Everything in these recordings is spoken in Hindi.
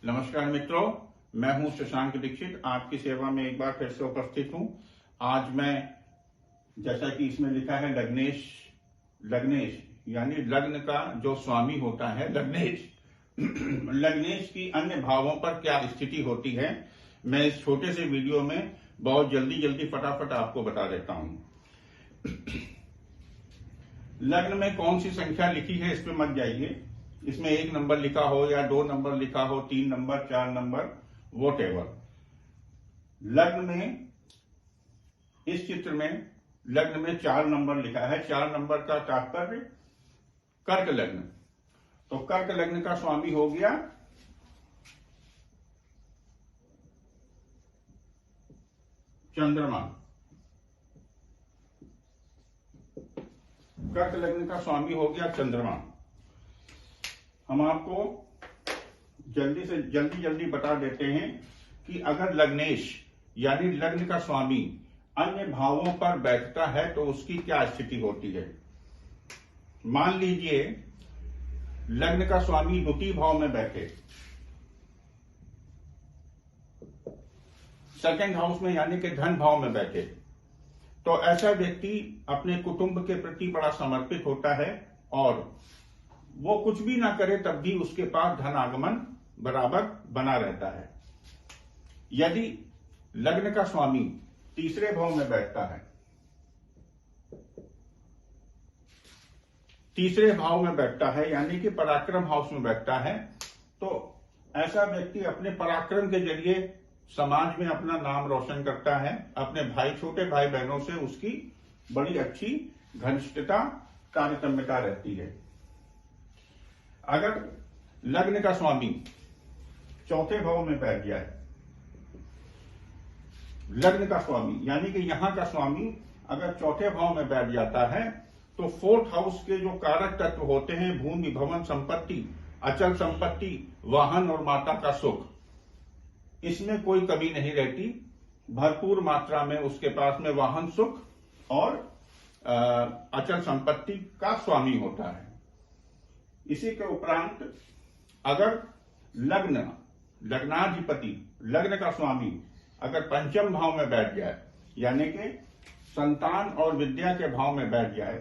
नमस्कार मित्रों, मैं हूं शशांक दीक्षित, आपकी सेवा में एक बार फिर से उपस्थित हूं। आज मैं, जैसा कि इसमें लिखा है, लग्नेश यानी लग्न का जो स्वामी होता है, लग्नेश की अन्य भावों पर क्या स्थिति होती है, मैं इस छोटे से वीडियो में बहुत जल्दी फटाफट आपको बता देता हूं। लग्न में कौन सी संख्या लिखी है इस पे मत जाइए। इसमें 1 नंबर लिखा हो या 2 नंबर लिखा हो, 3 नंबर, 4 नंबर, वॉटएवर। लग्न में, इस चित्र में लग्न में 4 नंबर लिखा है। 4 नंबर का तात्पर्य कर्क लग्न। तो कर्क लग्न का स्वामी हो गया चंद्रमा। कर्क लग्न का स्वामी हो गया चंद्रमा। हम आपको जल्दी बता देते हैं कि अगर लग्नेश यानी लग्न का स्वामी अन्य भावों पर बैठता है तो उसकी क्या स्थिति होती है। मान लीजिए लग्न का स्वामी द्वितीय भाव में बैठे, सेकंड हाउस में यानी कि धन भाव में बैठे, तो ऐसा व्यक्ति अपने कुटुंब के प्रति बड़ा समर्पित होता है और वो कुछ भी ना करे तब भी उसके पास धन आगमन बराबर बना रहता है। यदि लग्न का स्वामी तीसरे भाव में बैठता है, तीसरे भाव में बैठता है यानी कि पराक्रम हाउस में बैठता है, तो ऐसा व्यक्ति अपने पराक्रम के जरिए समाज में अपना नाम रोशन करता है। अपने छोटे भाई बहनों से उसकी बड़ी अच्छी घनिष्ठता, तारतम्यता रहती है। अगर लग्न का स्वामी चौथे भाव में बैठ जाए, लग्न का स्वामी यानी कि यहां का स्वामी अगर चौथे भाव में बैठ जाता है तो फोर्थ हाउस के जो कारक तत्व होते हैं, भूमि, भवन, संपत्ति, अचल संपत्ति, वाहन और माता का सुख, इसमें कोई कमी नहीं रहती। भरपूर मात्रा में उसके पास में वाहन, सुख और अचल संपत्ति का स्वामी होता है। इसी के उपरांत अगर लग्नाधिपति, लग्न का स्वामी अगर पंचम भाव में बैठ जाए यानी कि संतान और विद्या के भाव में बैठ जाए,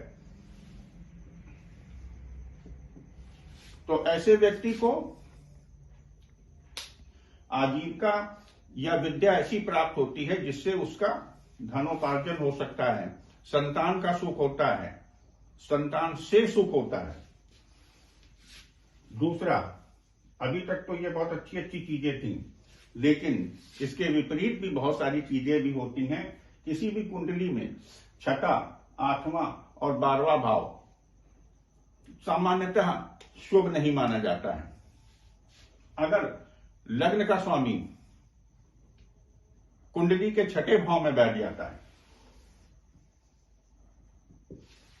तो ऐसे व्यक्ति को आजीविका या विद्या ऐसी प्राप्त होती है जिससे उसका धनोपार्जन हो सकता है, संतान का सुख होता है, संतान से सुख होता है। दूसरा, अभी तक तो ये बहुत अच्छी चीजें थी, लेकिन इसके विपरीत भी बहुत सारी चीजें भी होती हैं। किसी भी कुंडली में 6वां, 8वां और 12वां भाव सामान्यतः शुभ नहीं माना जाता है। अगर लग्न का स्वामी कुंडली के 6ठे भाव में बैठ जाता है,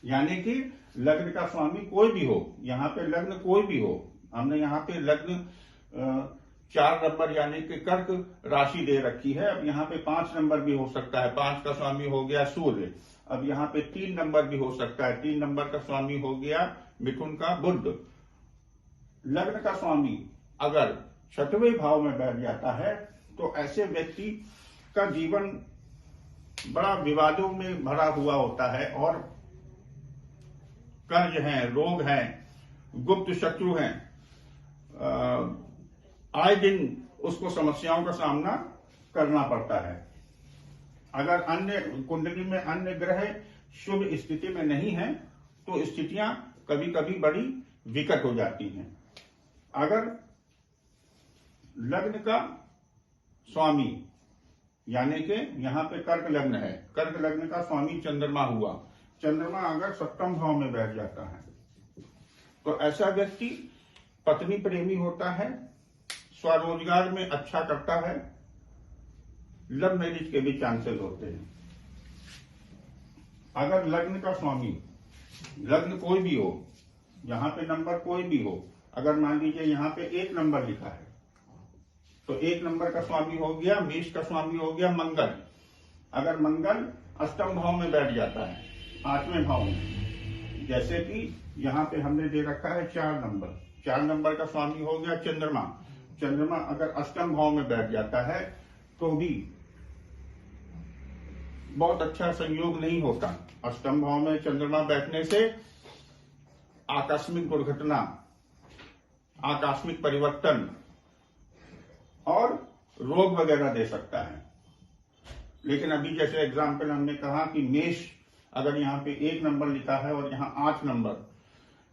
यानी कि लग्न का स्वामी कोई भी हो, यहां पे लग्न कोई भी हो, हमने यहां पे लग्न 4 नंबर यानी कि कर्क राशि दे रखी है। अब यहां पे 5 नंबर भी हो सकता है, 5 का स्वामी हो गया सूर्य। अब यहां पे 3 नंबर भी हो सकता है, 3 नंबर का स्वामी हो गया मिथुन का बुध। लग्न का स्वामी अगर 6वें भाव में बैठ जाता है तो ऐसे व्यक्ति का जीवन बड़ा विवादों में भरा हुआ होता है और कर्ज हैं, रोग हैं, गुप्त शत्रु हैं, आए दिन उसको समस्याओं का सामना करना पड़ता है। अगर अन्य कुंडली में अन्य ग्रह शुभ स्थिति में नहीं है तो स्थितियां कभी कभी बड़ी विकट हो जाती हैं। अगर लग्न का स्वामी यानी कि यहां पे कर्क लग्न है, कर्क लग्न का स्वामी चंद्रमा हुआ, चंद्रमा अगर 7वें भाव में बैठ जाता है तो ऐसा व्यक्ति पत्नी प्रेमी होता है, स्वरोजगार में अच्छा करता है, लव मैरिज के भी चांसेस होते हैं। अगर लग्न का स्वामी, लग्न कोई भी हो, यहां पे नंबर कोई भी हो, अगर मान लीजिए यहां पे 1 नंबर लिखा है तो 1 नंबर का स्वामी हो गया, मेष का स्वामी हो गया मंगल। अगर मंगल 8वें भाव में बैठ जाता है, 8वें भाव में, जैसे कि यहाँ पे हमने दे रखा है 4 नंबर, 4 नंबर का स्वामी हो गया चंद्रमा, चंद्रमा अगर अष्टम भाव में बैठ जाता है तो भी बहुत अच्छा संयोग नहीं होता। अष्टम भाव में चंद्रमा बैठने से आकस्मिक दुर्घटना, आकस्मिक परिवर्तन और रोग वगैरह दे सकता है। लेकिन अभी जैसे एग्जाम्पल हमने कहा कि मेष अगर यहाँ पे 1 नंबर लिखा है और यहाँ 8 नंबर,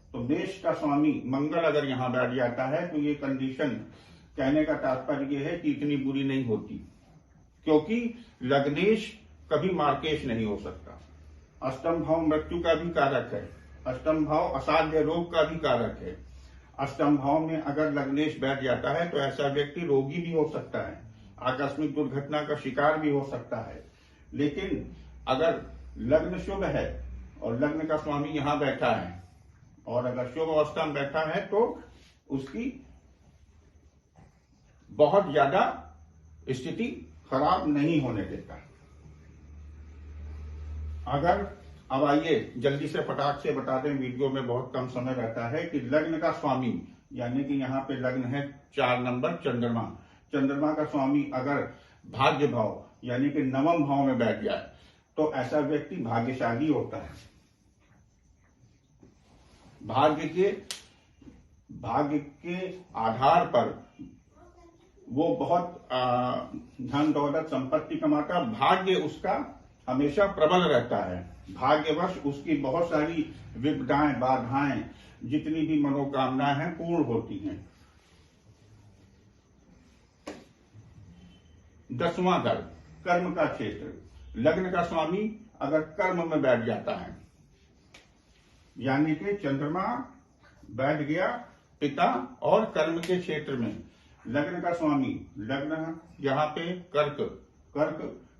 तो मेष का स्वामी मंगल अगर यहाँ बैठ जाता है तो ये कंडीशन, कहने का तात्पर्य ये है कि इतनी बुरी नहीं होती, क्योंकि लग्नेश कभी मार्केश नहीं हो सकता। अष्टम भाव मृत्यु का भी कारक है, अष्टम भाव असाध्य रोग का भी कारक है। अष्टम भाव में अगर लग्नेश बैठ जाता है तो ऐसा व्यक्ति रोगी भी हो सकता है, आकस्मिक दुर्घटना का शिकार भी हो सकता है। लेकिन अगर लग्न शुभ है और लग्न का स्वामी यहां बैठा है और अगर शुभ अवस्था में बैठा है तो उसकी बहुत ज्यादा स्थिति खराब नहीं होने देता। अगर अब आइए जल्दी से फटाक से बता दें, वीडियो में बहुत कम समय रहता है, कि लग्न का स्वामी यानी कि यहाँ पे लग्न है 4 नंबर चंद्रमा, चंद्रमा का स्वामी अगर भाग्य भाव यानी कि 9वें भाव में बैठ जाए तो ऐसा व्यक्ति भाग्यशाली होता है। भाग्य के आधार पर वो बहुत धन दौलत संपत्ति कमाता, भाग्य उसका हमेशा प्रबल रहता है। भाग्यवश उसकी बहुत सारी विपदाएं, बाधाएं, जितनी भी मनोकामनाएं हैं पूर्ण होती हैं। 10वां घर कर्म का क्षेत्र, लग्न का स्वामी अगर कर्म में बैठ जाता है यानी कि चंद्रमा बैठ गया पिता और कर्म के क्षेत्र में, लग्न का स्वामी, लग्न यहाँ पे कर्क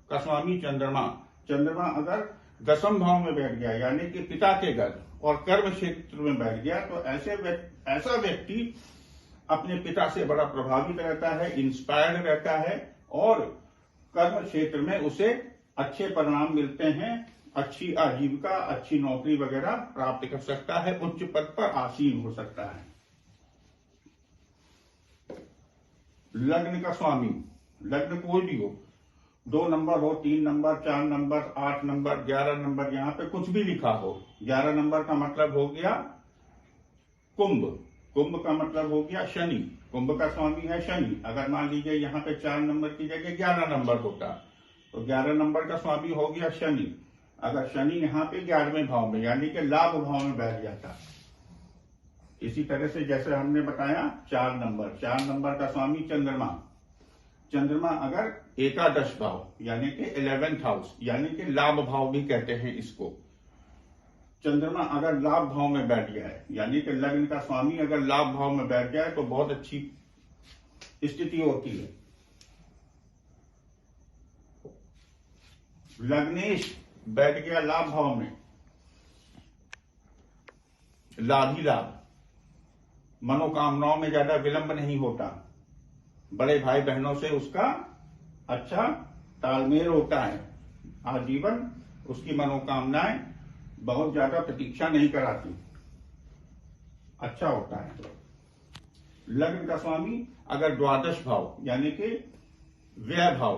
का स्वामी चंद्रमा अगर 10वें भाव में बैठ गया यानी कि पिता के घर और कर्म क्षेत्र में बैठ गया तो ऐसा व्यक्ति अपने पिता से बड़ा प्रभावित रहता है, इंस्पायर्ड रहता है और कर्म क्षेत्र में उसे अच्छे परिणाम मिलते हैं, अच्छी आजीविका, अच्छी नौकरी वगैरह प्राप्त कर सकता है, उच्च पद पर आसीन हो सकता है। लग्न का स्वामी, लग्न कोई भी हो, 2 नंबर हो, 3 नंबर, 4 नंबर, 8 नंबर, 11 नंबर, यहाँ पे कुछ भी लिखा हो। 11 नंबर का मतलब हो गया कुंभ का मतलब हो गया शनि, कुंभ का स्वामी है शनि। अगर मान लीजिए यहाँ पे 4 नंबर की जगह 11 नंबर होता तो 11 नंबर का स्वामी हो गया शनि। अगर शनि यहाँ पे 11वें भाव में यानी कि लाभ भाव में बैठ जाता। इसी तरह से जैसे हमने बताया 4 नंबर का स्वामी चंद्रमा अगर एकादश भाव यानी कि 11th हाउस यानी कि लाभ भाव भी कहते हैं इसको, चंद्रमा अगर लाभ भाव में बैठ गया है यानी कि लग्न का स्वामी अगर लाभ भाव में बैठ जाए तो बहुत अच्छी स्थिति होती है। लग्नेश बैठ गया लाभ भाव में, लाभ ही लाभ, मनोकामनाओं में ज्यादा विलंब नहीं होता, बड़े भाई बहनों से उसका अच्छा तालमेल होता है, आजीवन उसकी मनोकामनाएं बहुत ज्यादा प्रतीक्षा नहीं कराती, अच्छा होता है। लग्न का स्वामी अगर द्वादश भाव यानी कि व्यय भाव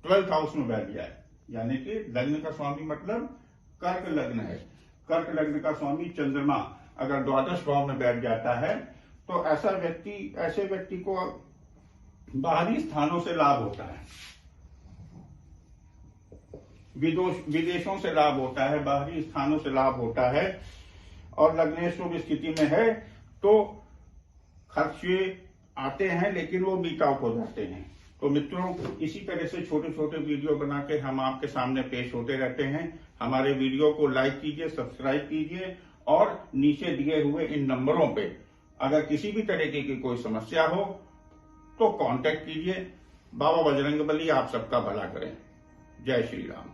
12th हाउस में बैठ जाए यानी कि लग्न का स्वामी मतलब कर्क लग्न है, कर्क लग्न का स्वामी चंद्रमा अगर द्वादश भाव में बैठ जाता है तो ऐसे व्यक्ति को बाहरी स्थानों से लाभ होता है, विदेशों से लाभ होता है, बाहरी स्थानों से लाभ होता है। और लग्नेश शुभ स्थिति में है तो खर्चे आते हैं लेकिन वो मीट आउट हो जाते हैं। तो मित्रों, इसी तरह से छोटे छोटे वीडियो बना के हम आपके सामने पेश होते रहते हैं। हमारे वीडियो को लाइक कीजिए, सब्सक्राइब कीजिए और नीचे दिए हुए इन नंबरों पे अगर किसी भी तरीके की कोई समस्या हो तो कांटेक्ट कीजिए। बाबा बजरंगबली आप सबका भला करें। जय श्री राम।